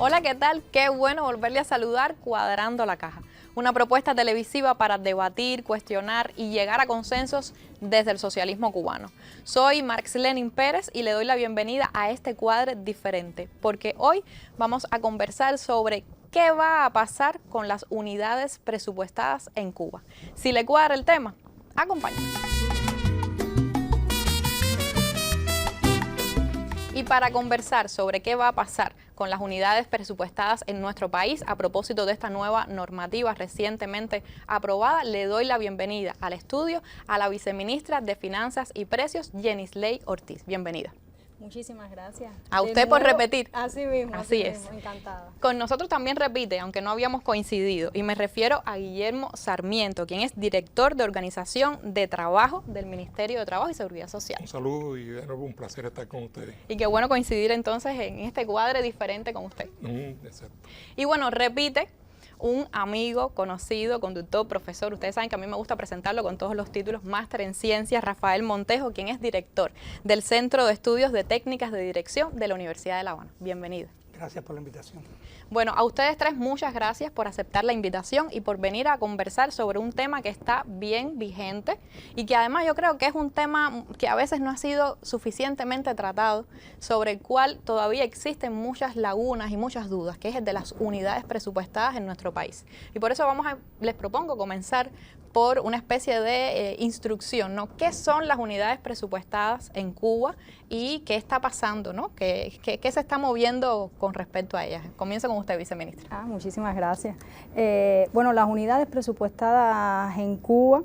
Hola, ¿qué tal? Qué bueno volverle a saludar Cuadrando la Caja. Una propuesta televisiva para debatir, cuestionar y llegar a consensos desde el socialismo cubano. Soy Marx Lenin Pérez y le doy la bienvenida a este cuadro diferente, porque hoy vamos a conversar sobre qué va a pasar con las unidades presupuestadas en Cuba. Si le cuadra el tema, acompáñenos. Y para conversar sobre qué va a pasar con las unidades presupuestadas en nuestro país a propósito de esta nueva normativa recientemente aprobada, le doy la bienvenida al estudio a la viceministra de Finanzas y Precios, Yenisley Ortiz. Bienvenida. Muchísimas gracias. A usted por repetir. Así mismo, así es. mismo, encantada. Con nosotros también repite, aunque no habíamos coincidido, y me refiero a Guillermo Sarmiento, quien es director de Organización de Trabajo del Ministerio de Trabajo y Seguridad Social. Un saludo y de nuevo un placer estar con ustedes. Y qué bueno coincidir entonces en este cuadro diferente con usted. Exacto. Y bueno, repite un amigo, conocido, conductor, profesor. Ustedes saben que a mí me gusta presentarlo con todos los títulos, máster en ciencias, Rafael Montejo, quien es director del Centro de Estudios de Técnicas de Dirección de la Universidad de La Habana. Bienvenido. Gracias por la invitación. Bueno, a ustedes tres muchas gracias por aceptar la invitación y por venir a conversar sobre un tema que está bien vigente y que además yo creo que es un tema que a veces no ha sido suficientemente tratado, sobre el cual todavía existen muchas lagunas y muchas dudas, que es el de las unidades presupuestadas en nuestro país. Y por eso les propongo comenzar por una especie de instrucción, ¿no? ¿Qué son las unidades presupuestadas en Cuba y qué está pasando, ¿no? ¿Qué se está moviendo con respecto a ellas? Comienza con usted, viceministra. Muchísimas gracias. Bueno, las unidades presupuestadas en Cuba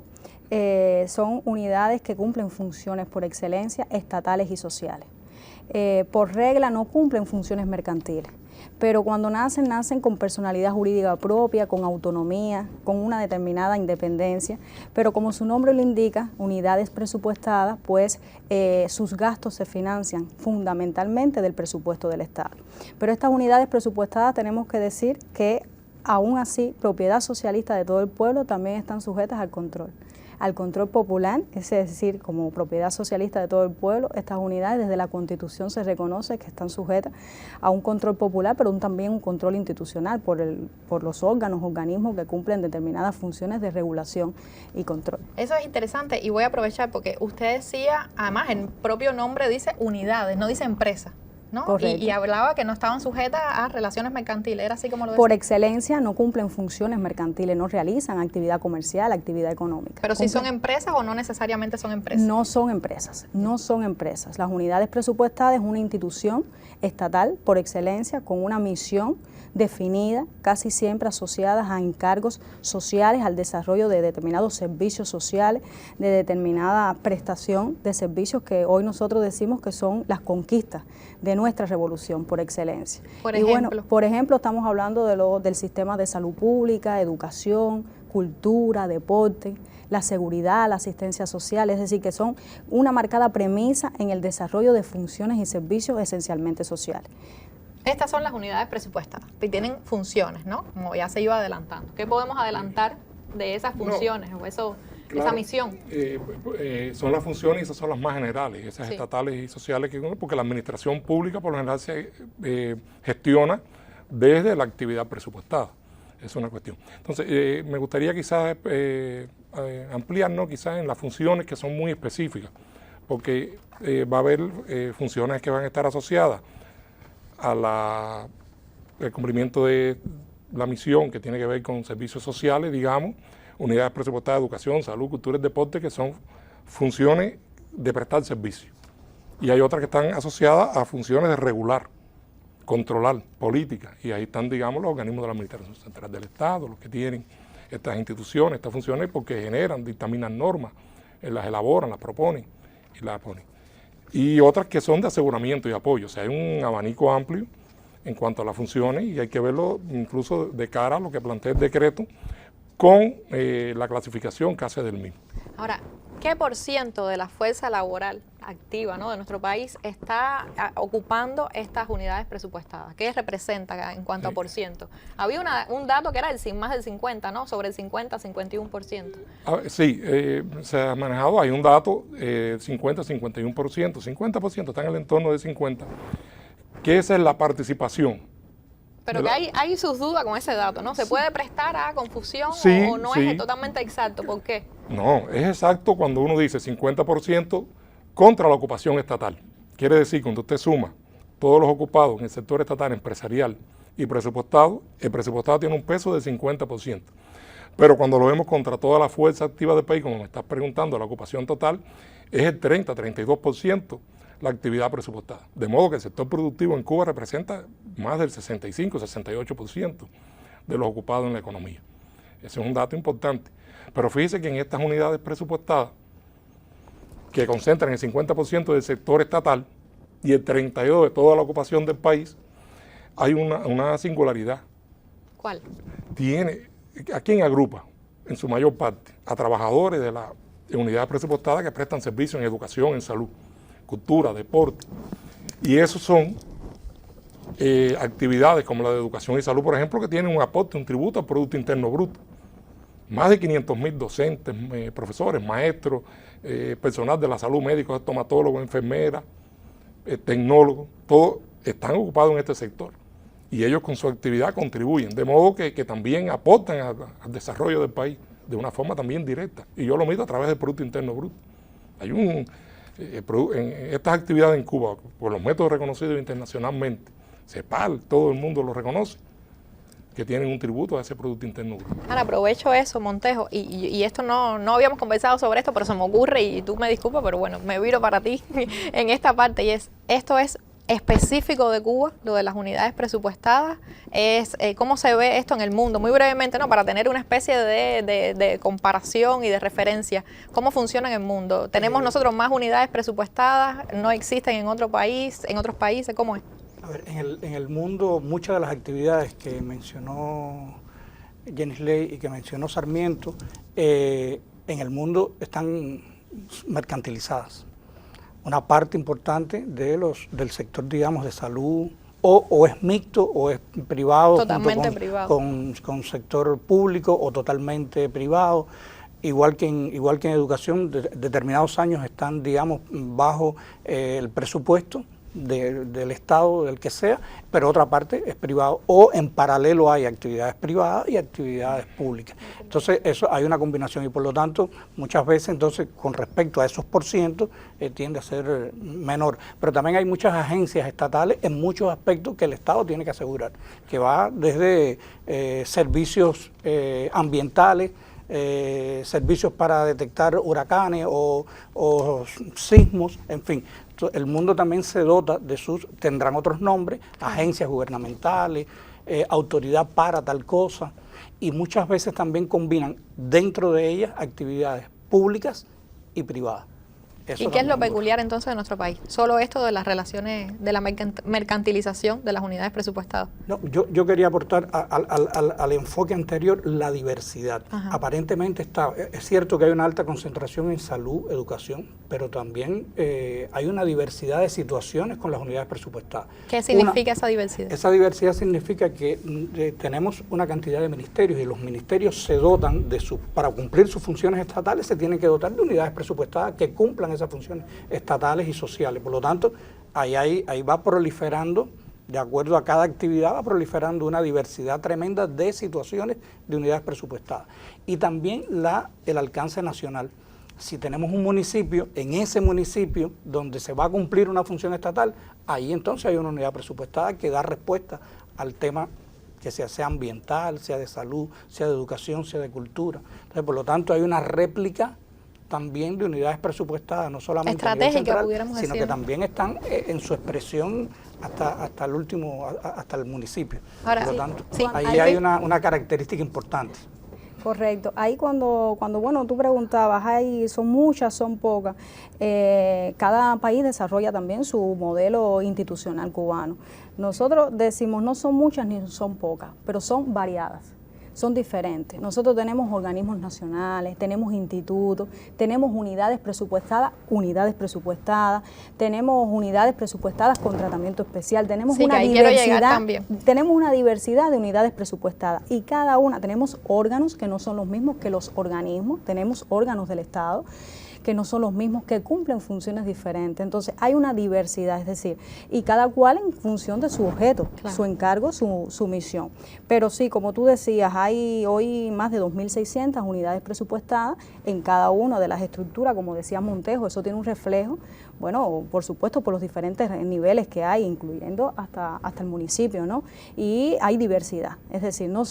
son unidades que cumplen funciones por excelencia estatales y sociales. Por regla no cumplen funciones mercantiles, pero cuando nacen con personalidad jurídica propia, con autonomía, con una determinada independencia, pero como su nombre lo indica, unidades presupuestadas, pues sus gastos se financian fundamentalmente del presupuesto del Estado. Pero estas unidades presupuestadas tenemos que decir que aún así, propiedad socialista de todo el pueblo, también están sujetas al control popular, es decir, como propiedad socialista de todo el pueblo, estas unidades desde la Constitución se reconoce que están sujetas a un control popular, pero también un control institucional por los organismos que cumplen determinadas funciones de regulación y control. Eso es interesante y voy a aprovechar porque usted decía, además el propio nombre dice unidades, no dice empresa, ¿no? Y hablaba que no estaban sujetas a relaciones mercantiles, ¿era así como lo decía? Por excelencia no cumplen funciones mercantiles, no realizan actividad comercial, actividad económica. ¿Pero si son empresas o no necesariamente son empresas? No son empresas, no son empresas. Las unidades presupuestadas es una institución estatal por excelencia con una misión definida, casi siempre asociadas a encargos sociales, al desarrollo de determinados servicios sociales, de determinada prestación de servicios que hoy nosotros decimos que son las conquistas de nuestra revolución por excelencia. Por ejemplo, estamos hablando del sistema de salud pública, educación, cultura, deporte, la seguridad, la asistencia social, es decir, que son una marcada premisa en el desarrollo de funciones y servicios esencialmente sociales. Estas son las unidades presupuestadas, que tienen funciones, ¿no? Como ya se iba adelantando. ¿Qué podemos adelantar de esas funciones o esa misión? Son las funciones y esas son las más generales, esas estatales y sociales, porque la administración pública por lo general se gestiona desde la actividad presupuestada. Es una cuestión. Entonces, me gustaría quizás ampliarnos quizás en las funciones que son muy específicas, porque va a haber funciones que van a estar asociadas al cumplimiento de la misión que tiene que ver con servicios sociales, digamos, unidades presupuestadas de educación, salud, cultura y deporte, que son funciones de prestar servicio. Y hay otras que están asociadas a funciones de regular, controlar, política, y ahí están, digamos, los organismos de la Administración Central del Estado, los que tienen estas instituciones, estas funciones, porque generan, dictaminan normas, las elaboran, las proponen y las ponen. Y otras que son de aseguramiento y apoyo, o sea, hay un abanico amplio en cuanto a las funciones y hay que verlo incluso de cara a lo que plantea el decreto con la clasificación que hace del mismo. Ahora, ¿qué por ciento de la fuerza laboral activa, ¿no?, de nuestro país está ocupando estas unidades presupuestadas? ¿Qué representa en cuanto a por ciento? Había un dato que era más del 50, ¿no?, sobre el 50-51%. Sí, se ha manejado, hay un dato 50-51%, 50% está en el entorno de 50%, que esa es la participación Pero que hay sus dudas con ese dato, ¿no? ¿Se puede prestar a confusión sí, o no sí. es totalmente exacto? ¿Por qué? No, es exacto cuando uno dice 50% contra la ocupación estatal. Quiere decir, cuando usted suma todos los ocupados en el sector estatal, empresarial y presupuestado, el presupuestado tiene un peso del 50%. Pero cuando lo vemos contra toda la fuerza activa del país, como me estás preguntando, la ocupación total, es el 30-32% la actividad presupuestada. De modo que el sector productivo en Cuba representa más del 65-68% de los ocupados en la economía. Ese es un dato importante. Pero fíjese que en estas unidades presupuestadas, que concentran el 50% del sector estatal y el 32% de toda la ocupación del país, hay una singularidad. ¿Cuál? ¿A quién agrupa? En su mayor parte, a trabajadores de las unidades presupuestadas que prestan servicios en educación, en salud, cultura, deporte. Y esos son actividades como la de educación y salud, por ejemplo, que tienen un aporte, un tributo al Producto Interno Bruto. Más de 500.000 docentes, profesores, maestros, personal de la salud, médicos, estomatólogos, enfermeras, tecnólogos, todos están ocupados en este sector. Y ellos con su actividad contribuyen, de modo que también aportan al desarrollo del país de una forma también directa. Y yo lo mido a través del Producto Interno Bruto. Hay en estas actividades en Cuba, por los métodos reconocidos internacionalmente, CEPAL, todo el mundo lo reconoce, que tienen un tributo a ese Producto Interno Bruto. Ahora, aprovecho eso, Montejo, y esto no habíamos conversado sobre esto, pero se me ocurre, y tú me disculpas, pero bueno, me viro para ti en esta parte, y esto es específico de Cuba, lo de las unidades presupuestadas, es cómo se ve esto en el mundo, muy brevemente, ¿no? Para tener una especie de comparación y de referencia, cómo funciona en el mundo. ¿Tenemos nosotros más unidades presupuestadas? ¿No existen en otro país, en otros países? ¿Cómo es? A ver, en el mundo muchas de las actividades que mencionó Jenny Slay y que mencionó Sarmiento, en el mundo están mercantilizadas. Una parte importante del sector, digamos, de salud, o es mixto o es privado, totalmente privado, con sector público o totalmente privado. Igual que en educación, determinados años están, digamos, bajo el presupuesto del Estado, del que sea, pero otra parte es privado, o en paralelo hay actividades privadas y actividades públicas. Entonces, eso hay una combinación y por lo tanto, muchas veces, entonces, con respecto a esos porcientos, tiende a ser menor. Pero también hay muchas agencias estatales en muchos aspectos que el Estado tiene que asegurar, que va desde servicios ambientales, servicios para detectar huracanes o sismos, en fin. El mundo también se dota de tendrán otros nombres, agencias gubernamentales, autoridad para tal cosa, y muchas veces también combinan dentro de ellas actividades públicas y privadas. ¿Y qué es lo peculiar entonces de nuestro país? ¿Solo esto de las relaciones, de la mercantilización de las unidades presupuestadas? No, yo quería aportar al enfoque anterior la diversidad. Ajá. Aparentemente es cierto que hay una alta concentración en salud, educación, pero también hay una diversidad de situaciones con las unidades presupuestadas. ¿Qué significa esa diversidad? Esa diversidad significa que tenemos una cantidad de ministerios y los ministerios se dotan para cumplir sus funciones estatales, se tienen que dotar de unidades presupuestadas que cumplan esas funciones estatales y sociales. Por lo tanto, ahí va proliferando, de acuerdo a cada actividad, va proliferando una diversidad tremenda de situaciones de unidades presupuestadas. Y también el alcance nacional. Si tenemos un municipio, en ese municipio donde se va a cumplir una función estatal, ahí entonces hay una unidad presupuestada que da respuesta al tema que sea ambiental, sea de salud, sea de educación, sea de cultura. Entonces, por lo tanto, hay una réplica también de unidades presupuestadas, no solamente a nivel central, sino que también están en su expresión hasta el último, hasta el municipio. Ahora, por lo tanto, ahí hay una característica importante. Correcto. Ahí cuando bueno, tú preguntabas, son muchas, son pocas. Cada país desarrolla también su modelo institucional cubano. Nosotros decimos no son muchas ni son pocas, pero son variadas. Son diferentes. Nosotros tenemos organismos nacionales, tenemos institutos, tenemos unidades presupuestadas, tenemos unidades presupuestadas con tratamiento especial, tenemos una diversidad de unidades presupuestadas y cada una tenemos órganos que no son los mismos que los organismos, tenemos órganos del Estado que no son los mismos, que cumplen funciones diferentes. Entonces hay una diversidad, es decir, y cada cual en función de su objeto, claro, su encargo, su misión. Pero sí, como tú decías, hay hoy más de 2.600 unidades presupuestadas en cada una de las estructuras, como decía Montejo, eso tiene un reflejo, bueno, por supuesto, por los diferentes niveles que hay, incluyendo hasta el municipio, ¿no? Y hay diversidad, es decir, no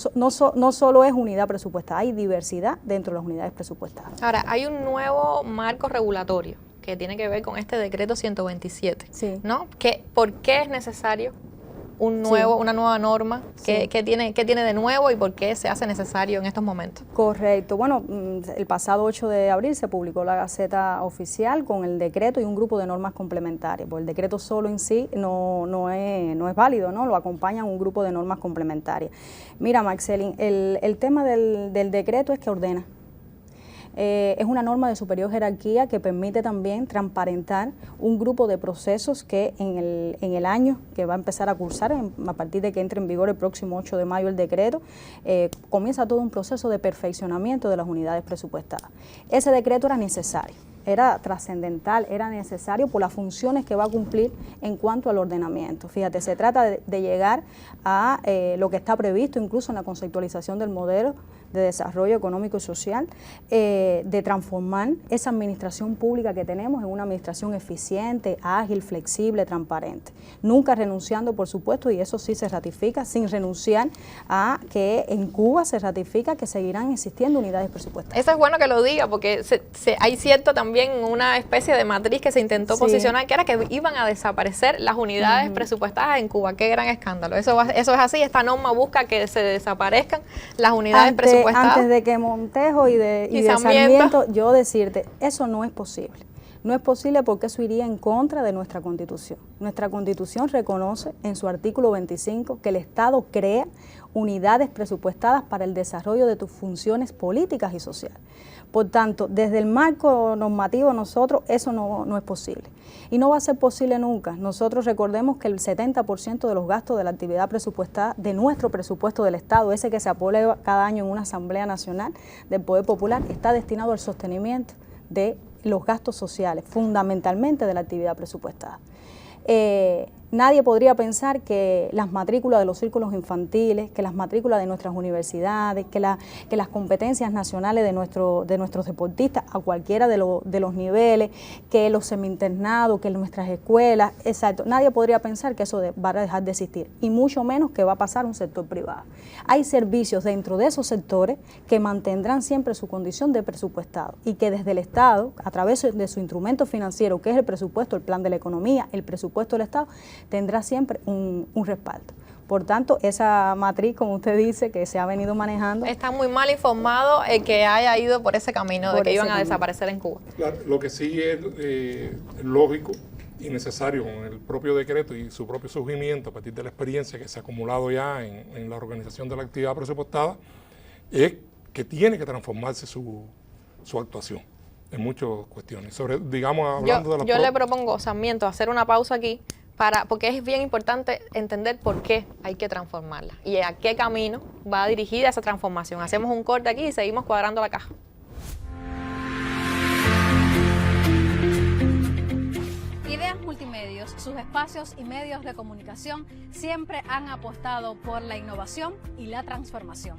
solo es unidad presupuestada, hay diversidad dentro de las unidades presupuestadas. Ahora, hay un nuevo marco regulatorio que tiene que ver con este decreto 127, sí, ¿no? ¿Por qué es necesario una nueva norma? ¿Qué tiene de nuevo y por qué se hace necesario en estos momentos? Correcto. Bueno, el pasado 8 de abril se publicó la Gaceta Oficial con el decreto y un grupo de normas complementarias. Porque el decreto solo en sí no es válido, ¿no? Lo acompaña un grupo de normas complementarias. Mira, Maxelin, el tema del decreto es que ordena. Es una norma de superior jerarquía que permite también transparentar un grupo de procesos que en el año que va a empezar a cursar, a partir de que entre en vigor el próximo 8 de mayo el decreto, comienza todo un proceso de perfeccionamiento de las unidades presupuestadas. Ese decreto era necesario, era trascendental, era necesario por las funciones que va a cumplir en cuanto al ordenamiento. Fíjate, se trata de llegar a lo que está previsto incluso en la conceptualización del modelo de desarrollo económico y social, de transformar esa administración pública que tenemos en una administración eficiente, ágil, flexible, transparente. Nunca renunciando, por supuesto, y eso sí se ratifica, sin renunciar a que en Cuba se ratifica que seguirán existiendo unidades presupuestarias. Eso es bueno que lo diga, porque hay cierto también una especie de matriz que se intentó posicionar, que era que iban a desaparecer las unidades presupuestadas en Cuba. Qué gran escándalo. Eso es así. Esta norma busca que se desaparezcan las unidades presupuestadas. Antes de que Montejo y de Sarmiento, yo decirte, eso no es posible. No es posible porque eso iría en contra de nuestra Constitución. Nuestra Constitución reconoce en su artículo 25 que el Estado crea unidades presupuestadas para el desarrollo de tus funciones políticas y sociales. Por tanto, desde el marco normativo nosotros eso no es posible. Y no va a ser posible nunca. Nosotros recordemos que el 70% de los gastos de la actividad presupuestada, de nuestro presupuesto del Estado, ese que se aprueba cada año en una Asamblea Nacional del Poder Popular, está destinado al sostenimiento de los gastos sociales, fundamentalmente de la actividad presupuestada. Nadie podría pensar que las matrículas de los círculos infantiles, que las matrículas de nuestras universidades, que las competencias nacionales de nuestros deportistas a cualquiera de los niveles, que los semi-internados, que nuestras escuelas, exacto, nadie podría pensar que eso va a dejar de existir, y mucho menos que va a pasar a un sector privado. Hay servicios dentro de esos sectores que mantendrán siempre su condición de presupuestado y que desde el Estado, a través de su instrumento financiero, que es el presupuesto, el plan de la economía, el presupuesto del Estado, tendrá siempre un respaldo. Por tanto, esa matriz, como usted dice, que se ha venido manejando... Está muy mal informado el que haya ido por ese camino de que iban a desaparecer en Cuba. Claro, lo que sí es lógico y necesario con el propio decreto y su propio surgimiento a partir de la experiencia que se ha acumulado ya en la organización de la actividad presupuestada, es que tiene que transformarse su actuación en muchas cuestiones. Yo le propongo, Sarmiento, hacer una pausa aquí, porque es bien importante entender por qué hay que transformarla y a qué camino va dirigida esa transformación. Hacemos un corte aquí y seguimos cuadrando la caja. Ideas Multimedios, sus espacios y medios de comunicación siempre han apostado por la innovación y la transformación.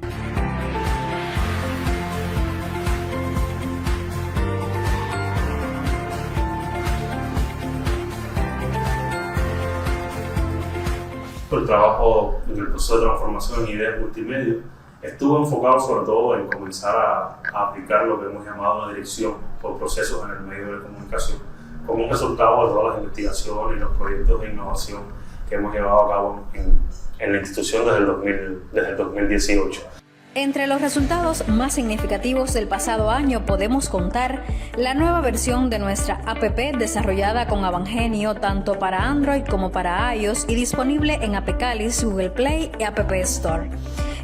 El trabajo en el proceso de transformación en Ideas Multimedia estuvo enfocado sobre todo en comenzar a aplicar lo que hemos llamado la dirección por procesos en el medio de comunicación, como un resultado de todas las investigaciones y los proyectos de innovación que hemos llevado a cabo en la institución desde el 2018. Entre los resultados más significativos del pasado año podemos contar la nueva versión de nuestra app desarrollada con Avangenio tanto para Android como para iOS y disponible en Apecalis, Google Play y App Store.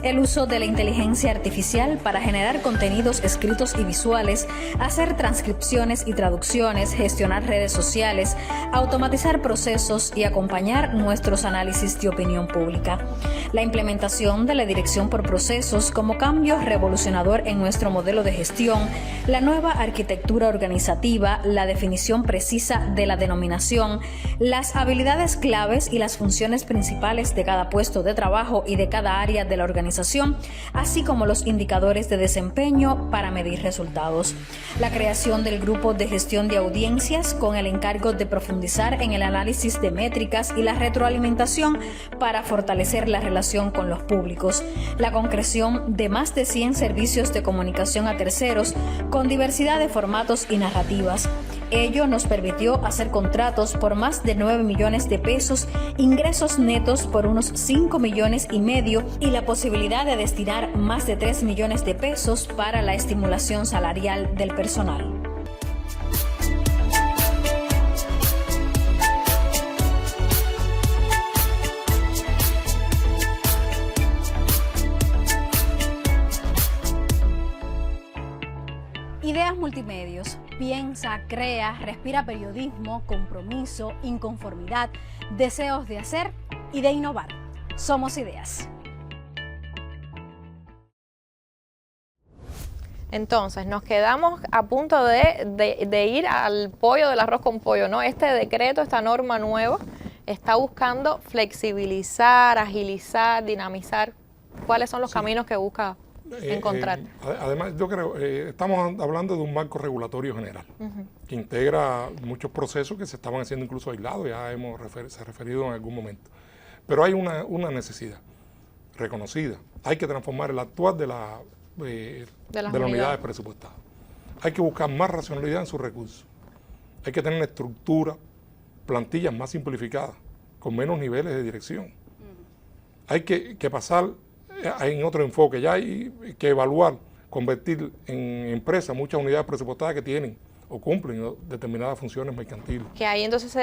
El uso de la inteligencia artificial para generar contenidos escritos y visuales, hacer transcripciones y traducciones, gestionar redes sociales, automatizar procesos y acompañar nuestros análisis de opinión pública. La implementación de la dirección por procesos como cambio revolucionador en nuestro modelo de gestión, la nueva arquitectura organizativa, la definición precisa de la denominación, las habilidades claves y las funciones principales de cada puesto de trabajo y de cada área de la organización, así como los indicadores de desempeño para medir resultados. La creación del grupo de gestión de audiencias con el encargo de profundizar en el análisis de métricas y la retroalimentación para fortalecer la relación con los públicos. La concreción de más de 100 servicios de comunicación a terceros con diversidad de formatos y narrativas. Ello nos permitió hacer contratos por más de 9 millones de pesos, ingresos netos por unos 5 millones y medio y la posibilidad de destinar más de 3 millones de pesos para la estimulación salarial del personal. Ideas Multimedios. Piensa, crea, respira periodismo, compromiso, inconformidad, deseos de hacer y de innovar. Somos Ideas. Entonces, nos quedamos a punto de ir al pollo del arroz con pollo, ¿no? Este decreto, esta norma nueva, está buscando flexibilizar, agilizar, dinamizar. ¿Cuáles son los caminos que busca encontrar? Además, yo creo, estamos hablando de un marco regulatorio general que integra muchos procesos que se estaban haciendo incluso aislados, ya se ha referido en algún momento. Pero hay una necesidad reconocida. Hay que transformar el actual de las unidades presupuestadas. Hay que buscar más racionalidad en sus recursos. Hay que tener una estructura, plantillas más simplificadas, con menos niveles de dirección. Hay que pasar en otro enfoque, ya hay que evaluar, convertir en empresas muchas unidades presupuestadas que tienen o cumplen determinadas funciones mercantiles. Que ahí entonces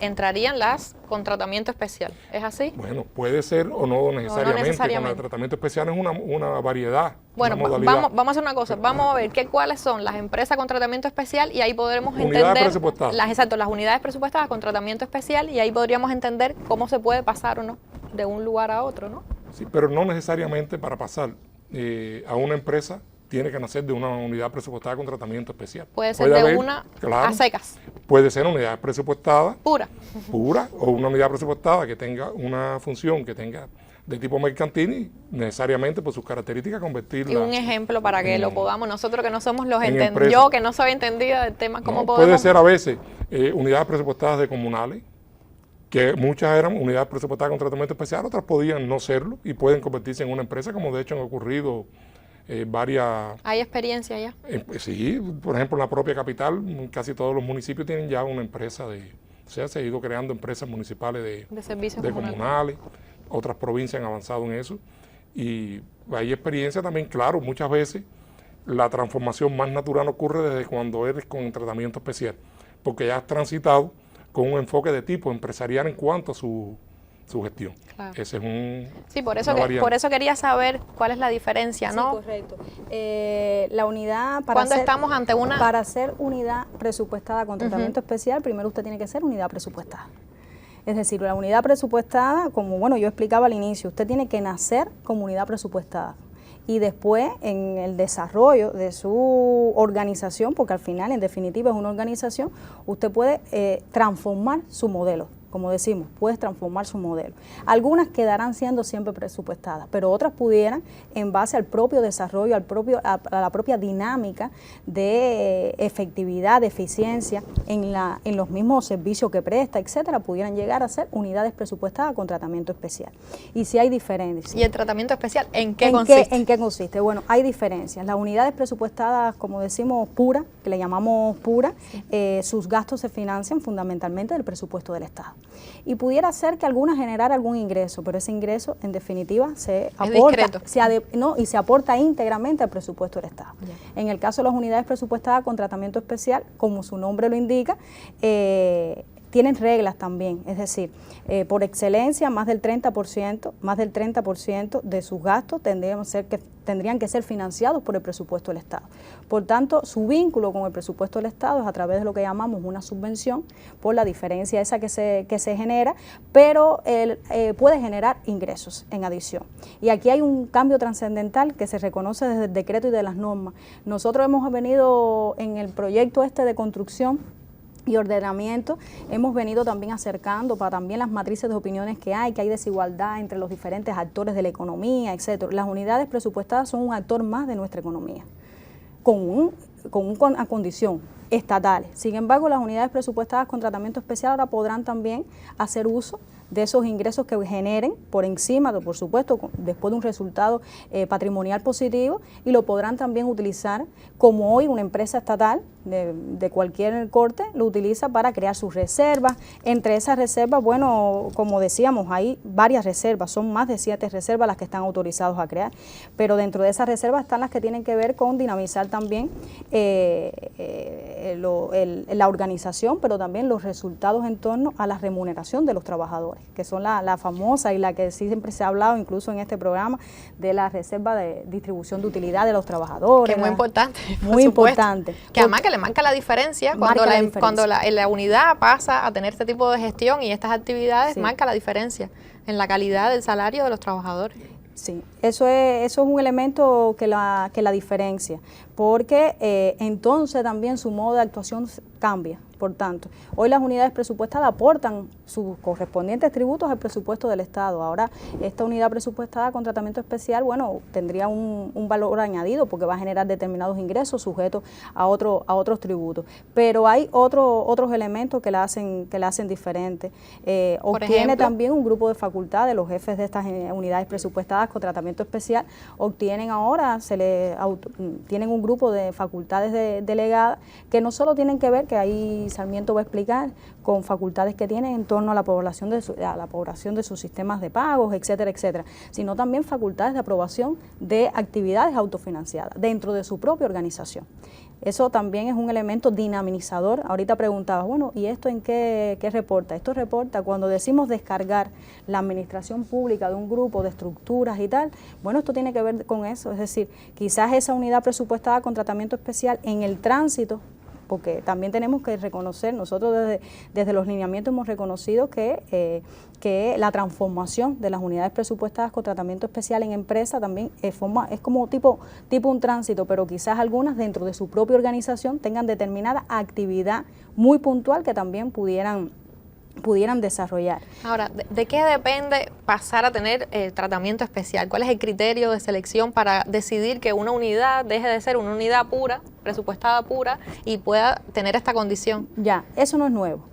entrarían las con tratamiento especial, ¿es así? Bueno, puede ser o no necesariamente. Con el tratamiento especial es una variedad. Bueno, vamos a hacer una cosa, vamos a ver cuáles son las empresas con tratamiento especial y ahí podremos entender las unidades presupuestadas con tratamiento especial y ahí podríamos entender cómo se puede pasar o no de un lugar a otro, ¿no? Sí, pero no necesariamente para pasar a una empresa tiene que nacer de una unidad presupuestada con tratamiento especial. Puede ser de una a secas. Puede ser una unidad presupuestada pura o una unidad presupuestada que tenga una función que tenga de tipo mercantil y necesariamente por sus características convertirla. Y un ejemplo para que lo podamos, nosotros que no somos los entendidos, yo que no soy entendida del tema, ¿cómo podemos? Puede ser a veces unidades presupuestadas de comunales, que muchas eran unidades presupuestadas con tratamiento especial, otras podían no serlo y pueden convertirse en una empresa, como de hecho han ocurrido varias... ¿Hay experiencia ya? Sí, por ejemplo en la propia capital, casi todos los municipios tienen ya una empresa se ha ido creando empresas municipales de servicios comunales, otras provincias han avanzado en eso y hay experiencia también, claro, muchas veces la transformación más natural ocurre desde cuando eres con tratamiento especial, porque ya has transitado con un enfoque de tipo empresarial en cuanto a su gestión. Claro. Ese es un... Sí, por eso quería saber cuál es la diferencia, ¿no? Sí, correcto. La unidad para ser unidad presupuestada con tratamiento especial, primero usted tiene que ser unidad presupuestada. Es decir, la unidad presupuestada, como yo explicaba al inicio, usted tiene que nacer como unidad presupuestada. Y después, en el desarrollo de su organización, porque al final, en definitiva, es una organización, usted puede transformar su modelo. Como decimos, puedes transformar su modelo. Algunas quedarán siendo siempre presupuestadas, pero otras pudieran, en base al propio desarrollo, a la propia dinámica de efectividad, de eficiencia en los mismos servicios que presta, etcétera, pudieran llegar a ser unidades presupuestadas con tratamiento especial. Y si hay diferencias. ¿Y el tratamiento especial en qué consiste? ¿En qué consiste? Bueno, hay diferencias. Las unidades presupuestadas, como decimos, puras, que le llamamos puras, sus gastos se financian fundamentalmente del presupuesto del Estado. Y pudiera ser que alguna generara algún ingreso, pero ese ingreso, en definitiva, se aporta íntegramente al presupuesto del Estado. Yeah. En el caso de las unidades presupuestadas con tratamiento especial, como su nombre lo indica, tienen reglas también, es decir, por excelencia más del 30% de sus gastos tendrían que ser financiados por el presupuesto del Estado. Por tanto, su vínculo con el presupuesto del Estado es a través de lo que llamamos una subvención, por la diferencia esa que se genera, pero puede generar ingresos en adición. Y aquí hay un cambio trascendental que se reconoce desde el decreto y de las normas. Nosotros hemos venido en el proyecto de construcción y ordenamiento, hemos venido también acercando para también las matrices de opiniones que hay desigualdad entre los diferentes actores de la economía, etcétera. Las unidades presupuestadas son un actor más de nuestra economía, con una condición estatal. Sin embargo, las unidades presupuestadas con tratamiento especial ahora podrán también hacer uso de esos ingresos que generen por encima, por supuesto, después de un resultado patrimonial positivo, y lo podrán también utilizar como hoy una empresa estatal de cualquier corte lo utiliza para crear sus reservas. Entre esas reservas, bueno, como decíamos, hay varias reservas, son más de 7 reservas las que están autorizados a crear, pero dentro de esas reservas están las que tienen que ver con dinamizar también la organización, pero también los resultados en torno a la remuneración de los trabajadores, que son la famosa y la que siempre se ha hablado incluso en este programa de la reserva de distribución de utilidad de los trabajadores. Que es muy importante. Muy importante. Que además que le marca la diferencia cuando la unidad pasa a tener este tipo de gestión y estas actividades, marca la diferencia en la calidad del salario de los trabajadores. Sí, eso es un elemento que la diferencia, porque entonces también su modo de actuación cambia. Por tanto, hoy las unidades presupuestadas aportan sus correspondientes tributos al presupuesto del Estado. Ahora, esta unidad presupuestada con tratamiento especial, bueno, tendría un valor añadido porque va a generar determinados ingresos sujetos a otros tributos. Pero hay otros elementos que la hacen diferente. Obtiene también un grupo de facultades, los jefes de estas unidades presupuestadas con tratamiento especial, obtienen ahora, tienen un grupo de facultades delegadas que no solo tienen que ver, que ahí Sarmiento va a explicar, con facultades que tienen en torno a la población de sus sistemas de pagos, etcétera, etcétera, sino también facultades de aprobación de actividades autofinanciadas dentro de su propia organización. Eso también es un elemento dinamizador. Ahorita preguntabas, bueno, ¿y esto en qué reporta? Esto reporta cuando decimos descargar la administración pública de un grupo de estructuras y tal. Bueno, esto tiene que ver con eso, es decir, quizás esa unidad presupuestada con tratamiento especial en el tránsito, porque también tenemos que reconocer, nosotros desde los lineamientos hemos reconocido que la transformación de las unidades presupuestadas con tratamiento especial en empresa también es como tipo un tránsito, pero quizás algunas dentro de su propia organización tengan determinada actividad muy puntual que también pudieran desarrollar. Ahora, ¿de qué depende pasar a tener tratamiento especial? ¿Cuál es el criterio de selección para decidir que una unidad deje de ser una unidad pura, presupuestada pura, y pueda tener esta condición? Ya, eso no es nuevo.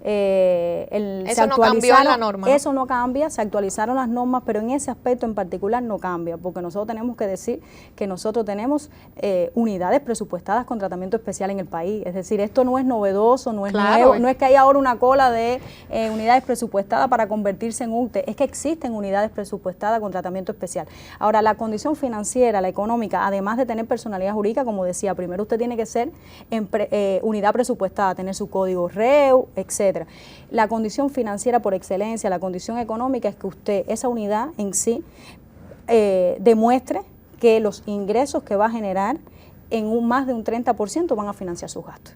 Eso no cambió en la norma, ¿no? Eso no cambia, se actualizaron las normas, pero en ese aspecto en particular no cambia, porque nosotros tenemos que decir que nosotros tenemos unidades presupuestadas con tratamiento especial en el país. Es decir, esto no es novedoso, no es nuevo, no es que haya ahora una cola de unidades presupuestadas para convertirse en UTE, es que existen unidades presupuestadas con tratamiento especial. Ahora, la condición financiera, la económica, además de tener personalidad jurídica, como decía, primero usted tiene que ser unidad presupuestada, tener su código REU, etc. La condición financiera por excelencia, la condición económica es que usted, esa unidad en sí, demuestre que los ingresos que va a generar en más de un 30% van a financiar sus gastos.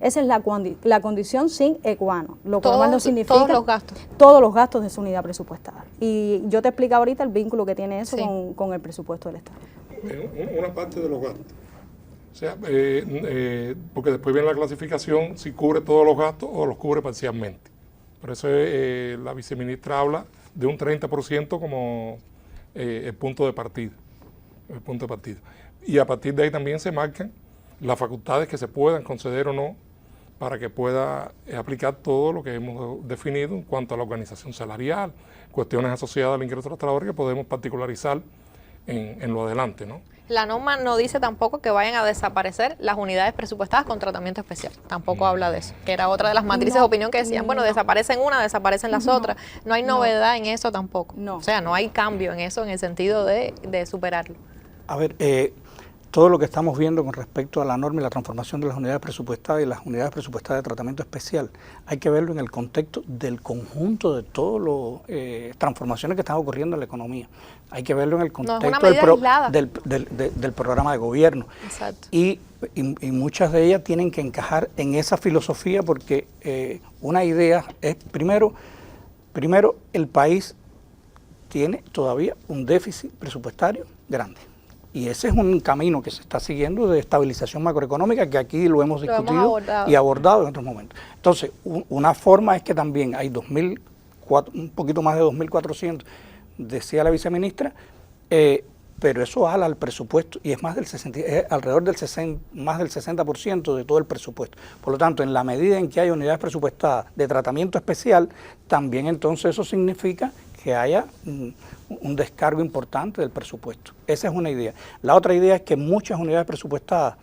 Esa es la condición sin equano, lo cual no significa todos los gastos de su unidad presupuestada. Y yo te explico ahorita el vínculo que tiene eso con el presupuesto del Estado. Una parte de los gastos. O sea, porque después viene la clasificación si cubre todos los gastos o los cubre parcialmente. Por eso la viceministra habla de un 30% como el punto de partida. Y a partir de ahí también se marcan las facultades que se puedan conceder o no para que pueda aplicar todo lo que hemos definido en cuanto a la organización salarial, cuestiones asociadas al ingreso de los trabajadores que podemos particularizar en lo adelante, ¿no? La norma no dice tampoco que vayan a desaparecer las unidades presupuestadas con tratamiento especial. Tampoco habla de eso, que era otra de las matrices de opinión que decían, bueno, desaparecen una, desaparecen las otras. No hay novedad en eso tampoco. O sea, no hay cambio en eso en el sentido de superarlo. A ver, todo lo que estamos viendo con respecto a la norma y la transformación de las unidades presupuestadas y las unidades presupuestadas de tratamiento especial, hay que verlo en el contexto del conjunto de todas las transformaciones que están ocurriendo en la economía. Hay que verlo en el contexto del programa de gobierno. Exacto. Y muchas de ellas tienen que encajar en esa filosofía porque una idea es, primero el país tiene todavía un déficit presupuestario grande. Y ese es un camino que se está siguiendo de estabilización macroeconómica que aquí lo hemos discutido y abordado en otros momentos. Entonces, una forma es que también hay un poquito más de 2.400, decía la viceministra, pero eso ala al presupuesto y es más del 60, es alrededor del más del 60% de todo el presupuesto. Por lo tanto, en la medida en que hay unidades presupuestadas de tratamiento especial, también entonces eso significa que haya un descargo importante del presupuesto. Esa es una idea. La otra idea es que muchas unidades presupuestadas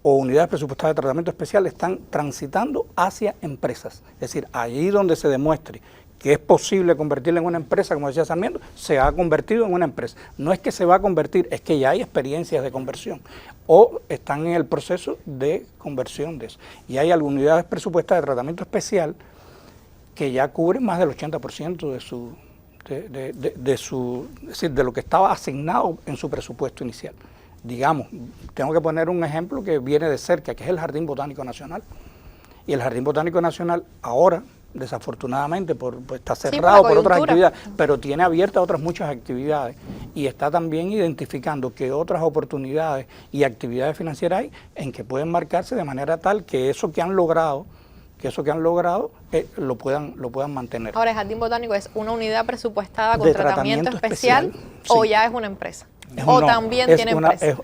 o unidades presupuestadas de tratamiento especial están transitando hacia empresas. Es decir, allí donde se demuestre que es posible convertirla en una empresa, como decía Sarmiento, se ha convertido en una empresa. No es que se va a convertir, es que ya hay experiencias de conversión o están en el proceso de conversión de eso. Y hay algunas unidades presupuestadas de tratamiento especial que ya cubren más del 80% de lo que estaba asignado en su presupuesto inicial. Digamos, tengo que poner un ejemplo que viene de cerca, que es el Jardín Botánico Nacional. Y el Jardín Botánico Nacional ahora, desafortunadamente, está cerrado por otras actividades, pero tiene abiertas otras muchas actividades y está también identificando que otras oportunidades y actividades financieras hay en que pueden marcarse de manera tal que eso que han logrado lo puedan mantener. Ahora, el Jardín Botánico es una unidad presupuestada con tratamiento especial o ya es una empresa.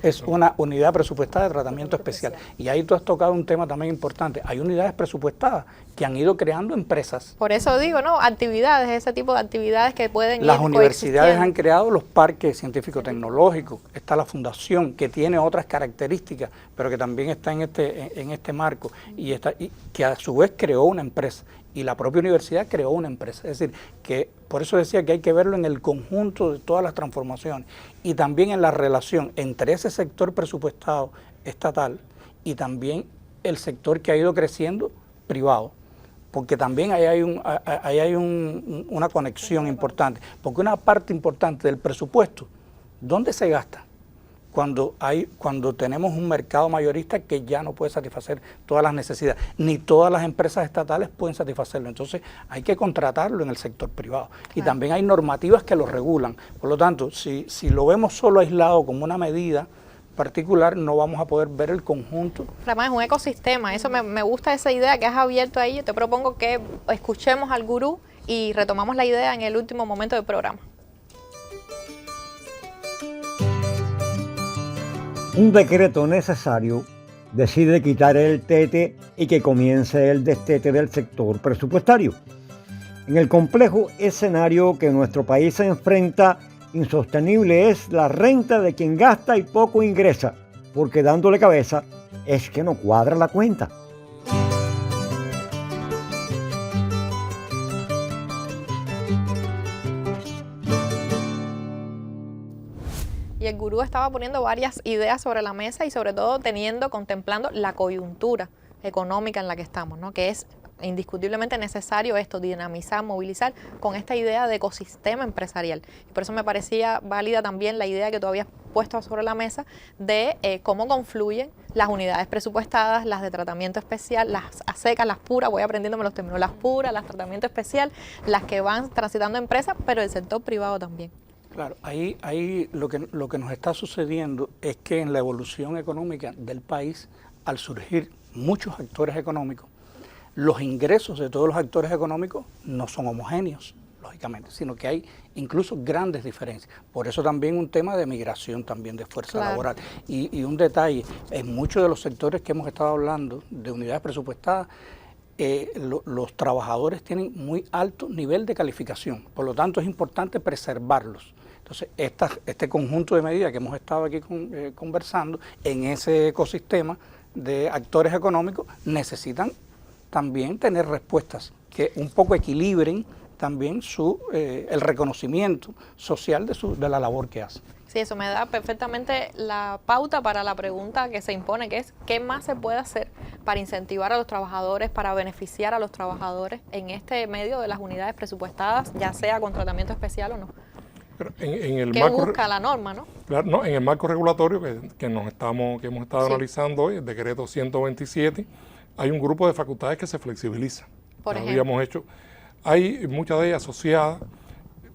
Es una unidad presupuestada de tratamiento especial. Y ahí tú has tocado un tema también importante. Hay unidades presupuestadas que han ido creando empresas. Por eso digo, ¿no? Actividades, ese tipo de actividades que pueden ir Las universidades han creado los parques científico-tecnológicos. Está la fundación, que tiene otras características, pero que también está en este marco. Y que a su vez creó una empresa. Y la propia universidad creó una empresa. Es decir, que por eso decía que hay que verlo en el conjunto de todas las transformaciones y también en la relación entre ese sector presupuestado estatal y también el sector que ha ido creciendo privado. Porque también ahí hay una conexión importante. Porque una parte importante del presupuesto, ¿dónde se gasta? Cuando tenemos un mercado mayorista que ya no puede satisfacer todas las necesidades, ni todas las empresas estatales pueden satisfacerlo. Entonces hay que contratarlo en el sector privado. Claro. Y también hay normativas que lo regulan. Por lo tanto, si lo vemos solo aislado como una medida particular, no vamos a poder ver el conjunto. Además es un ecosistema, eso me gusta esa idea que has abierto ahí. Yo te propongo que escuchemos al gurú y retomamos la idea en el último momento del programa. Un decreto necesario decide quitar el tete y que comience el destete del sector presupuestario. En el complejo escenario que nuestro país se enfrenta, insostenible es la renta de quien gasta y poco ingresa, porque dándole cabeza es que no cuadra la cuenta. Y el gurú estaba poniendo varias ideas sobre la mesa y sobre todo contemplando la coyuntura económica en la que estamos, ¿no? Que es indiscutiblemente necesario esto, dinamizar, movilizar con esta idea de ecosistema empresarial. Y por eso me parecía válida también la idea que tú habías puesto sobre la mesa de cómo confluyen las unidades presupuestadas, las de tratamiento especial, las a secas, las puras, voy aprendiéndome los términos, las puras, las de tratamiento especial, las que van transitando empresas, pero el sector privado también. Claro, ahí lo que nos está sucediendo es que en la evolución económica del país, al surgir muchos actores económicos, los ingresos de todos los actores económicos no son homogéneos, lógicamente, sino que hay incluso grandes diferencias. Por eso también un tema de migración también de fuerza laboral. Y un detalle, en muchos de los sectores que hemos estado hablando de unidades presupuestadas, los trabajadores tienen muy alto nivel de calificación, por lo tanto es importante preservarlos. Entonces, este conjunto de medidas que hemos estado aquí conversando en ese ecosistema de actores económicos necesitan también tener respuestas que un poco equilibren también el reconocimiento social de la labor que hacen. Sí, eso me da perfectamente la pauta para la pregunta que se impone, que es ¿qué más se puede hacer para incentivar a los trabajadores, para beneficiar a los trabajadores en este medio de las unidades presupuestadas, ya sea con tratamiento especial o no? Pero en el ¿Qué marco, busca la norma, no? Claro, no, en el marco regulatorio que hemos estado Sí. analizando hoy, el decreto 127, hay un grupo de facultades que se flexibiliza. Por Ya ejemplo. habíamos hecho, hay muchas de ellas asociadas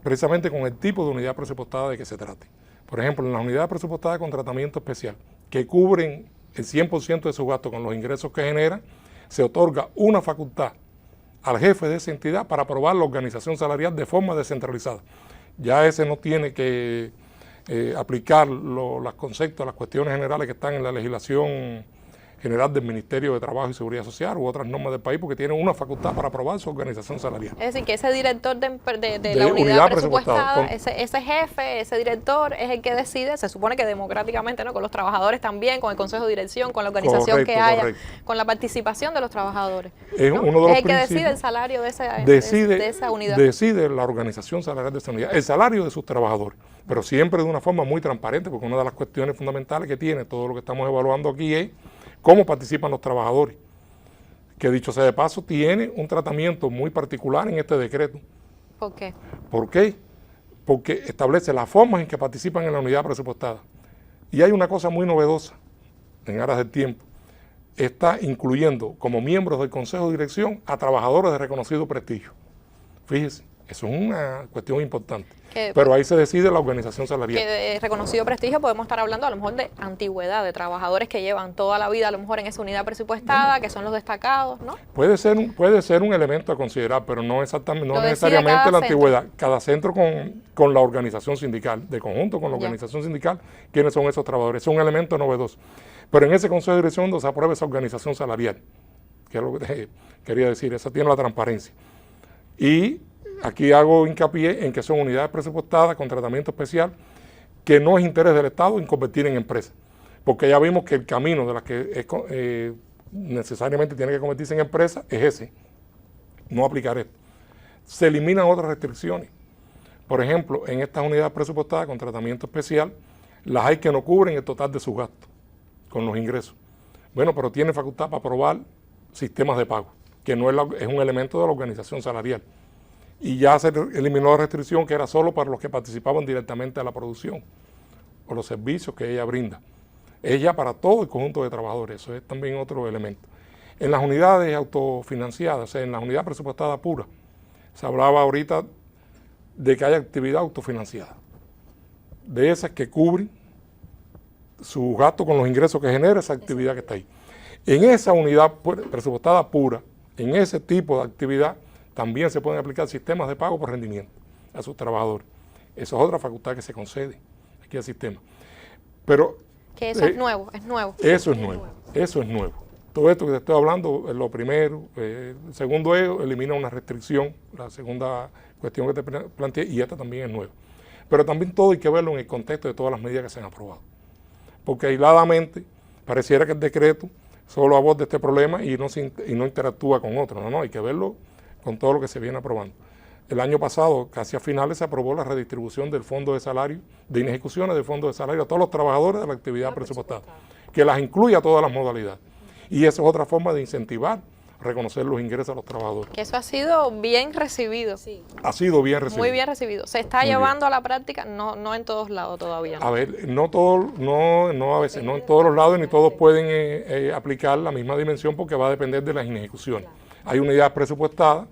precisamente con el tipo de unidad presupuestada de que se trate. Por ejemplo, en las unidades presupuestadas con tratamiento especial, que cubren el 100% de su gasto con los ingresos que generan, se otorga una facultad al jefe de esa entidad para aprobar la organización salarial de forma descentralizada. Ya ese no tiene que aplicar los conceptos, las cuestiones generales que están en la legislación general del Ministerio de Trabajo y Seguridad Social u otras normas del país, porque tienen una facultad para aprobar su organización salarial. Es decir, que ese director de la unidad presupuestada, ese jefe, ese director es el que decide, se supone que democráticamente, ¿no? Con los trabajadores también, con el consejo de dirección, con la organización que haya, con la participación de los trabajadores. Es ¿no? uno de los es el que decide el salario de esa unidad. Decide la organización salarial de esa unidad, el salario de sus trabajadores, pero siempre de una forma muy transparente, porque una de las cuestiones fundamentales que tiene todo lo que estamos evaluando aquí es cómo participan los trabajadores, que dicho sea de paso, tiene un tratamiento muy particular en este decreto. ¿Por qué? ¿Por qué? Porque establece las formas en que participan en la unidad presupuestada. Y hay una cosa muy novedosa, en aras del tiempo, está incluyendo como miembros del Consejo de Dirección a trabajadores de reconocido prestigio. Fíjese, eso es una cuestión importante. Pero ahí se decide la organización salarial. Que de reconocido prestigio podemos estar hablando a lo mejor de antigüedad, de trabajadores que llevan toda la vida a lo mejor en esa unidad presupuestada, que son los destacados, ¿no? Puede ser un elemento a considerar, pero no exactamente, no necesariamente la antigüedad. Cada centro con la organización sindical, de conjunto con la organización sindical, quiénes son esos trabajadores. Es un elemento novedoso. Pero en ese Consejo de Dirección donde se aprueba esa organización salarial, que es lo que quería decir, esa tiene la transparencia. Y aquí hago hincapié en que son unidades presupuestadas con tratamiento especial, que no es interés del Estado en convertir en empresas, porque ya vimos que el camino de las que necesariamente tiene que convertirse en empresa es ese, no aplicar esto. Se eliminan otras restricciones. Por ejemplo, en estas unidades presupuestadas con tratamiento especial, las hay que no cubren el total de sus gastos con los ingresos. Bueno, pero tienen facultad para aprobar sistemas de pago, que no es un elemento de la organización salarial. Y ya se eliminó la restricción que era solo para los que participaban directamente de la producción o los servicios que ella brinda. Es ya para todo el conjunto de trabajadores, eso es también otro elemento. En las unidades autofinanciadas, o sea, en la unidad presupuestada pura, se hablaba ahorita de que hay actividad autofinanciada, de esas que cubren su gasto con los ingresos que genera esa actividad que está ahí. En esa unidad presupuestada pura, en ese tipo de actividad, también se pueden aplicar sistemas de pago por rendimiento a sus trabajadores. Eso es otra facultad que se concede aquí al sistema. Pero que eso es nuevo, es nuevo. Eso es nuevo, eso es nuevo. Todo esto que te estoy hablando es lo primero. El segundo es, elimina una restricción, la segunda cuestión que te planteé, y esta también es nueva. Pero también todo hay que verlo en el contexto de todas las medidas que se han aprobado. Porque aisladamente pareciera que el decreto solo aborda este problema y no interactúa con otros. No, hay que verlo con todo lo que se viene aprobando. El año pasado, casi a finales, se aprobó la redistribución del fondo de salario, de inejecuciones del fondo de salario a todos los trabajadores de la actividad presupuestada, que las incluye a todas las modalidades. Y esa es otra forma de incentivar, reconocer los ingresos a los trabajadores. Que eso ha sido bien recibido. Sí. Ha sido bien recibido. Muy bien recibido. Se está llevando a la práctica, no en todos lados todavía. ¿no? A ver, no a veces, no en todos los lados, ni todos pueden aplicar la misma dimensión porque va a depender de las inejecuciones. Hay unidades presupuestadas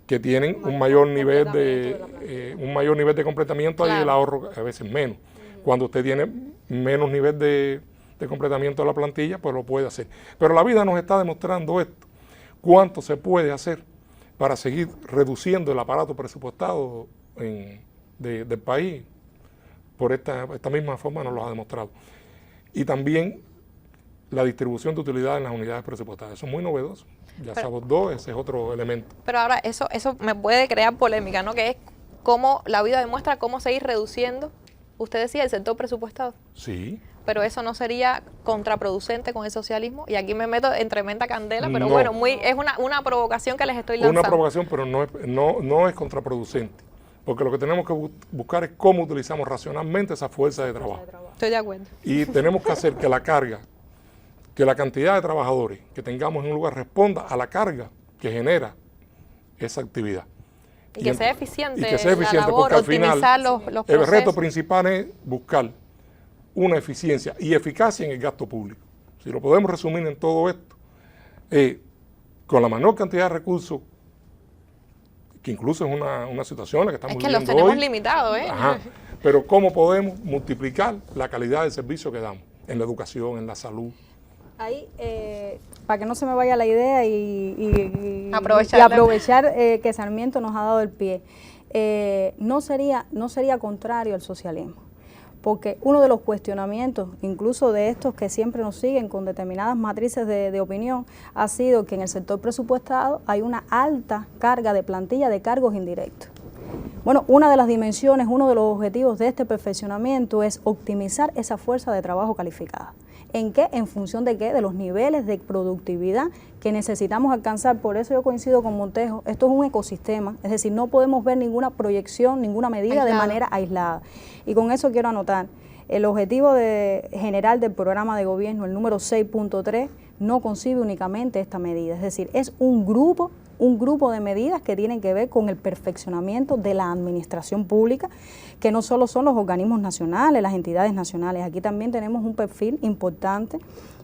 que tienen un mayor nivel de completamiento, y el ahorro a veces menos. Cuando usted tiene menos nivel de completamiento de la plantilla, pues lo puede hacer. Pero la vida nos está demostrando esto. ¿Cuánto se puede hacer para seguir reduciendo el aparato presupuestado del país? Por esta misma forma nos lo ha demostrado. Y también la distribución de utilidades en las unidades presupuestadas. Eso es muy novedoso. Ya se abordó, ese es otro elemento. Pero ahora eso me puede crear polémica, ¿no? Que es cómo la vida demuestra cómo seguir reduciendo Usted decía el sector presupuestado. Sí. Pero eso no sería contraproducente con el socialismo. Y aquí me meto en tremenda candela, pero No. bueno, es una provocación que les estoy lanzando. Una provocación, pero no es contraproducente. Porque lo que tenemos que buscar es cómo utilizamos racionalmente esa fuerza de trabajo. Estoy de acuerdo. Y tenemos que hacer que la carga, que la cantidad de trabajadores que tengamos en un lugar responda a la carga que genera esa actividad. Y que sea eficiente, y que sea eficiente, la labor, porque al final optimizar los el procesos. reto principal es buscar una eficiencia y eficacia en el gasto público. Si lo podemos resumir en todo esto, con la menor cantidad de recursos, que incluso es una situación en la que estamos viviendo hoy. Es que los tenemos limitados, ¿eh? Ajá. Pero cómo podemos multiplicar la calidad del servicio que damos en la educación, en la salud. Ahí, para que no se me vaya la idea y Aprovechar que Sarmiento nos ha dado el pie, no sería contrario al socialismo, porque uno de los cuestionamientos, incluso de estos que siempre nos siguen con determinadas matrices de opinión, ha sido que en el sector presupuestado hay una alta carga de plantilla de cargos indirectos. Bueno, una de las dimensiones, uno de los objetivos de este perfeccionamiento es optimizar esa fuerza de trabajo calificada. ¿En qué? En función de qué? De los niveles de productividad que necesitamos alcanzar. Por eso yo coincido con Montejo, esto es un ecosistema, es decir, no podemos ver ninguna proyección, ninguna medida de manera aislada. Y con eso quiero anotar, el objetivo general del programa de gobierno, el número 6.3, no concibe únicamente esta medida, es decir, es un grupo de medidas que tienen que ver con el perfeccionamiento de la administración pública, que no solo son los organismos nacionales, las entidades nacionales, aquí también tenemos un perfil importante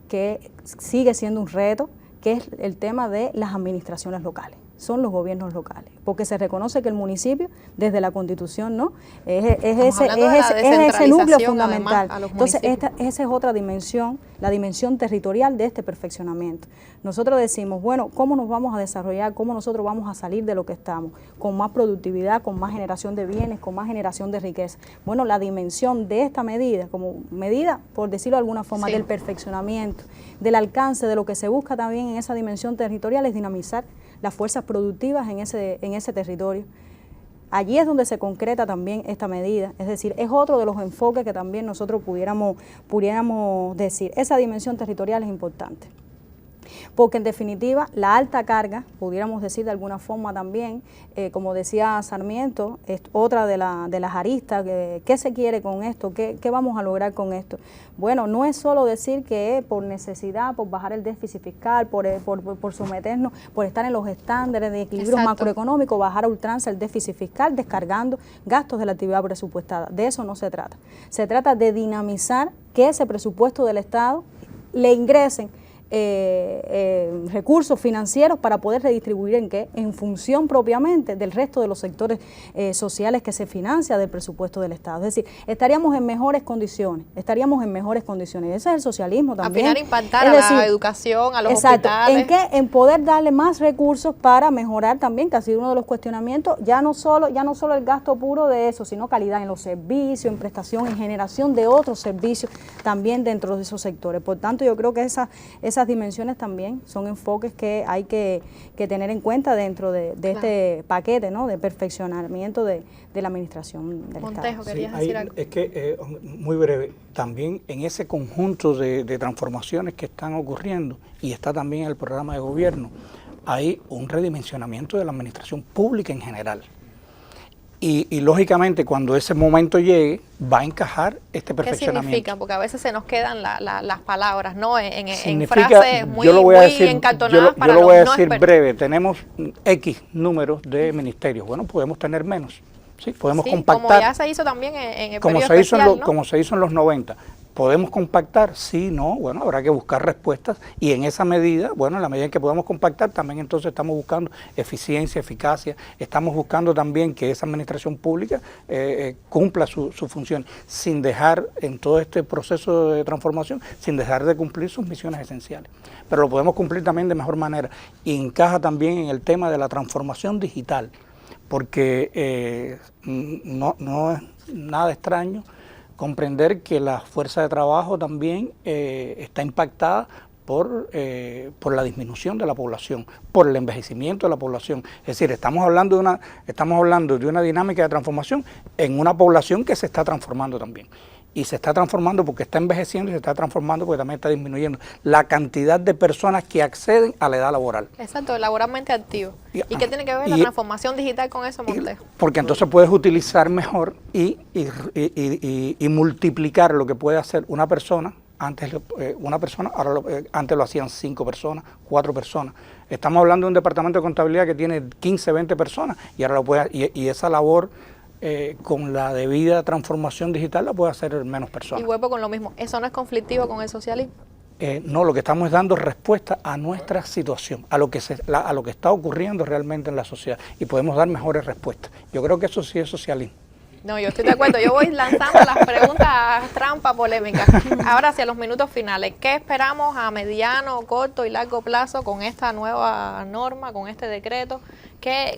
que sigue siendo un reto, que es el tema de las administraciones locales. Son los gobiernos locales, porque se reconoce que el municipio, desde la Constitución, ¿no? es ese núcleo fundamental. Entonces, esa es otra dimensión, la dimensión territorial de este perfeccionamiento. Nosotros decimos, bueno, ¿cómo nos vamos a desarrollar? ¿Cómo nosotros vamos a salir de lo que estamos? Con más productividad, con más generación de bienes, con más generación de riqueza. Bueno, la dimensión de esta medida, como medida, por decirlo de alguna forma, del perfeccionamiento, del alcance, de lo que se busca también en esa dimensión territorial, es dinamizar las fuerzas productivas en ese territorio. Allí es donde se concreta también esta medida, es decir, es otro de los enfoques que también nosotros pudiéramos decir. Esa dimensión territorial es importante, porque en definitiva la alta carga, pudiéramos decir de alguna forma también, como decía Sarmiento, es otra de las aristas, ¿qué se quiere con esto? ¿Qué vamos a lograr con esto? Bueno, no es solo decir que por necesidad, por bajar el déficit fiscal, por someternos, por estar en los estándares de equilibrio macroeconómico, bajar a ultranza el déficit fiscal, descargando gastos de la actividad presupuestada. De eso no se trata. Se trata de dinamizar que ese presupuesto del Estado le ingresen recursos financieros para poder redistribuir en función propiamente del resto de los sectores sociales que se financia del presupuesto del Estado. Es decir, estaríamos en mejores condiciones, Ese es el socialismo también. Al final impactar a la educación, a los hospitales. ¿En qué? En poder darle más recursos para mejorar también, que ha sido uno de los cuestionamientos, ya no solo el gasto puro de eso, sino calidad en los servicios, en prestación, en generación de otros servicios también dentro de esos sectores. Por tanto, yo creo que esas dimensiones también son enfoques que hay que tener en cuenta dentro de este paquete, ¿no?, de perfeccionamiento de la administración del Montejo, Estado. ¿querías decir algo? Es que, muy breve, también en ese conjunto de transformaciones que están ocurriendo, y está también el programa de gobierno, hay un redimensionamiento de la administración pública en general. Y lógicamente cuando ese momento llegue va a encajar este perfeccionamiento. ¿Qué significa? Porque a veces se nos quedan las palabras, ¿no? En frases muy encartonadas para yo lo voy a los no decir expertos. breve. Tenemos X números de ministerios. Bueno, podemos tener menos. Sí, podemos compactar. Como ya se hizo también en el periodo especial, ¿no? Como se hizo en los 90. ¿Podemos compactar? Sí, no, bueno, habrá que buscar respuestas y en esa medida, bueno, en la medida en que podamos compactar, también entonces estamos buscando eficiencia, eficacia, estamos buscando también que esa administración pública cumpla su función, sin dejar en todo este proceso de transformación, sin dejar de cumplir sus misiones esenciales. Pero lo podemos cumplir también de mejor manera y encaja también en el tema de la transformación digital, porque no es nada extraño comprender que la fuerza de trabajo también está impactada por la disminución de la población, por el envejecimiento de la población. Es decir, estamos hablando de una dinámica de transformación en una población que se está transformando también. Y se está transformando porque está envejeciendo y se está transformando porque también está disminuyendo la cantidad de personas que acceden a la edad laboral. Exacto, laboralmente activo. ¿Y qué tiene que ver la transformación digital con eso, Montejo? Porque entonces puedes utilizar mejor y multiplicar lo que puede hacer una persona. Antes antes lo hacían 5 personas, 4 personas. Estamos hablando de un departamento de contabilidad que tiene 15, 20 personas y ahora y esa labor con la debida transformación digital la puede hacer menos personas. Y vuelvo con lo mismo, ¿eso no es conflictivo con el socialismo? No, lo que estamos es dando respuesta a nuestra situación, a lo que está ocurriendo realmente en la sociedad y podemos dar mejores respuestas. Yo creo que eso sí es socialismo. No, yo estoy de acuerdo. Yo voy lanzando las preguntas trampa polémicas. Ahora, hacia los minutos finales, ¿qué esperamos a mediano, corto y largo plazo con esta nueva norma, con este decreto?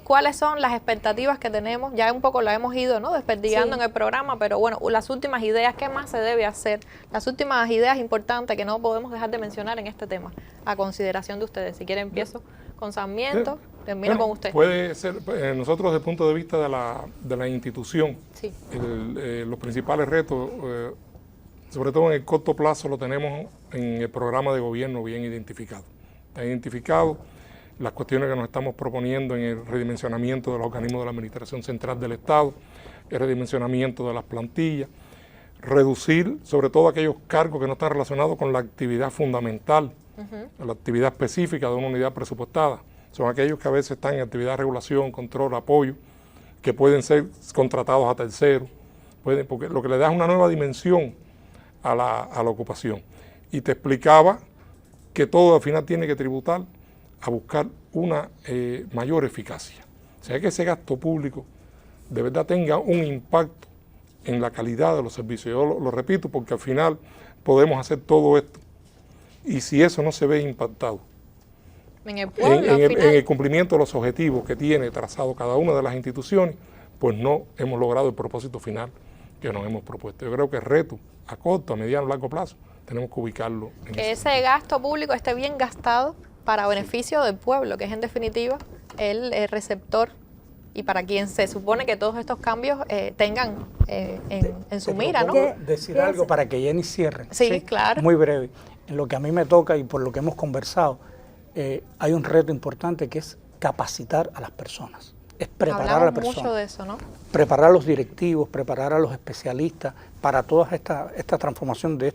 ¿Cuáles son las expectativas que tenemos? Ya un poco lo hemos ido, ¿no?, desperdigando en el programa, pero bueno, las últimas ideas, ¿qué más se debe hacer? Las últimas ideas importantes que no podemos dejar de mencionar en este tema, a consideración de ustedes. Si quieren, empiezo con Sarmiento, termino con usted. Puede ser, nosotros desde el punto de vista de la institución, sí, los principales retos, sobre todo en el corto plazo, lo tenemos en el programa de gobierno bien identificado. Está identificado las cuestiones que nos estamos proponiendo en el redimensionamiento de los organismos de la Administración Central del Estado, el redimensionamiento de las plantillas, reducir sobre todo aquellos cargos que no están relacionados con la actividad fundamental, la actividad específica de una unidad presupuestada. Son aquellos que a veces están en actividad de regulación, control, apoyo, que pueden ser contratados a terceros, porque lo que le da es una nueva dimensión a la ocupación. Y te explicaba que todo al final tiene que tributar a buscar una mayor eficacia. O sea, que ese gasto público de verdad tenga un impacto en la calidad de los servicios. Yo lo repito porque al final podemos hacer todo esto y si eso no se ve impactado en el pueblo, en el cumplimiento de los objetivos que tiene trazado cada una de las instituciones, pues no hemos logrado el propósito final que nos hemos propuesto. Yo creo que el reto a corto, a mediano, a largo plazo tenemos que ubicarlo en que ese gasto público esté bien gastado para beneficio del pueblo, que es en definitiva el receptor y para quien se supone que todos estos cambios tengan en su mira, ¿no? Decir algo para que Jenny cierre. Sí, claro. Muy breve. En lo que a mí me toca y por lo que hemos conversado, hay un reto importante que es capacitar a las personas. Es preparar a la persona. Mucho de eso, ¿no? Preparar a los directivos, preparar a los especialistas para toda esta transformación de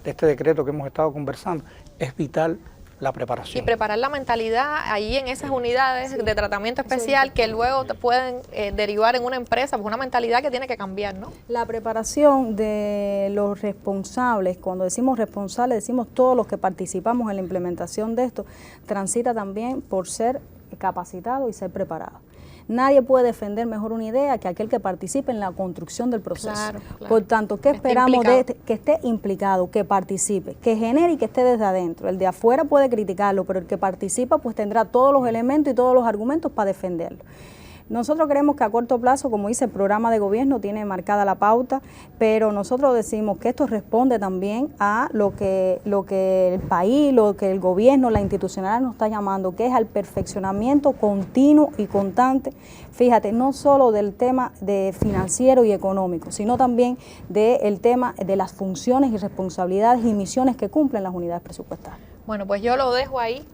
este decreto que hemos estado conversando. Es vital la preparación. Y preparar la mentalidad ahí en esas unidades de tratamiento especial que luego te pueden derivar en una empresa, pues una mentalidad que tiene que cambiar, ¿no? La preparación de los responsables, cuando decimos responsables, decimos todos los que participamos en la implementación de esto, transita también por ser capacitado y ser preparado. Nadie puede defender mejor una idea que aquel que participe en la construcción del proceso. Claro, claro. Por tanto, ¿qué esperamos de que esté implicado, que participe, que genere y que esté desde adentro? El de afuera puede criticarlo, pero el que participa pues tendrá todos los elementos y todos los argumentos para defenderlo. Nosotros creemos que a corto plazo, como dice el programa de gobierno, tiene marcada la pauta, pero nosotros decimos que esto responde también a lo que el país, lo que el gobierno, la institucionalidad nos está llamando, que es al perfeccionamiento continuo y constante, fíjate, no solo del tema de financiero y económico, sino también del tema de las funciones y responsabilidades y misiones que cumplen las unidades presupuestarias. Bueno, pues yo lo dejo ahí.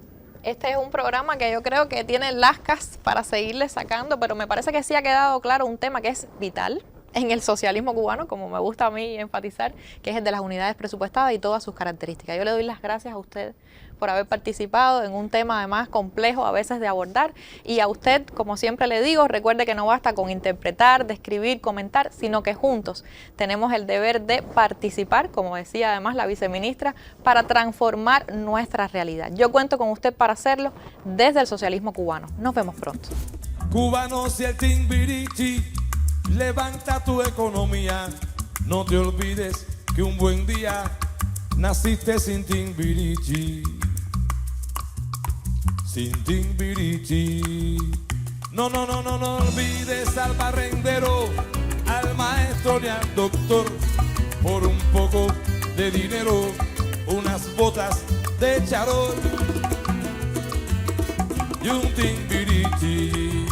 Este es un programa que yo creo que tiene lascas para seguirle sacando, pero me parece que sí ha quedado claro un tema que es vital en el socialismo cubano, como me gusta a mí enfatizar, que es el de las unidades presupuestadas y todas sus características. Yo le doy las gracias a ustedes por haber participado en un tema además complejo a veces de abordar, y a usted, como siempre le digo, recuerde que no basta con interpretar, describir, comentar, sino que juntos tenemos el deber de participar, como decía además la viceministra, para transformar nuestra realidad. Yo cuento con usted para hacerlo desde el socialismo cubano. Nos vemos pronto. Cubanos y el Timbirichi, levanta tu economía, no te olvides que un buen día naciste sin Timbirichi. Sin Timbirichi. No olvides al barrendero, al maestro ni al doctor. Por un poco de dinero, unas botas de charol y un timbirichi.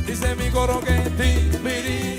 Dice mi coro que timbirichi.